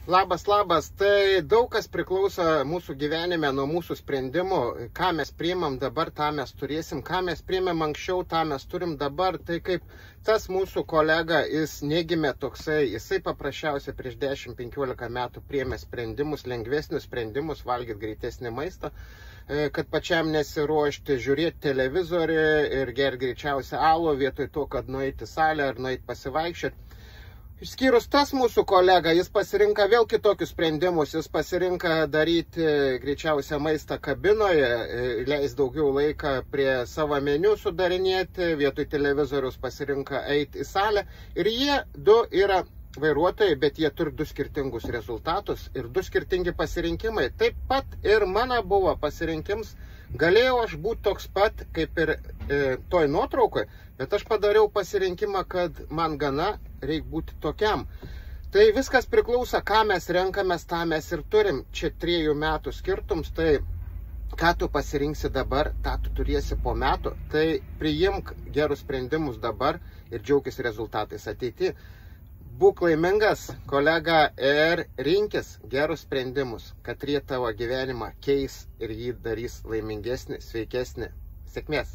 Labas. Tai daug kas priklauso mūsų gyvenime nuo mūsų sprendimų. Ką mes priimam dabar, tą mes turėsim. Ką mes priimam anksčiau, tą mes turim dabar. Tai kaip tas mūsų kolega, jis negimė toksai. Jisai paprasčiausiai prieš 10-15 metų priėmė sprendimus, lengvesnius sprendimus, valgyti greitesnį maistą, kad pačiam nesiruošti, žiūrėti televizorių ir gerti greičiausią alų vietoj to, kad nueiti į salę ar nueiti pasivaikščioti. Išskyrus tas mūsų kolega, jis pasirinka vėl kitokius sprendimus, jis pasirinka daryti greičiausią maistą kabinoje, leis daugiau laiką prie savo meniu sudarinėti, vietoj televizorius pasirinka eiti į salę. Ir jie du yra vairuotojai, bet jie turi du skirtingus rezultatus ir du skirtingi pasirinkimai. Taip pat ir mano buvo pasirinkims. Galėjau aš būti toks pat, kaip ir toj nuotraukoje, bet aš padariau pasirinkimą, kad man gana reikia būti tokiam. Tai viskas priklauso, ką mes renkamės, tą mes ir turim. Čia 3 metų skirtums, tai ką tu pasirinksi dabar, tą tu turėsi po metų. Tai priimk gerus sprendimus dabar ir džiaukis rezultatais ateityje. Būk laimingas, kolega, ir rinkis gerus sprendimus, kad jie tavo gyvenimą keis ir jį darys laimingesnį, sveikesnį. Sėkmės!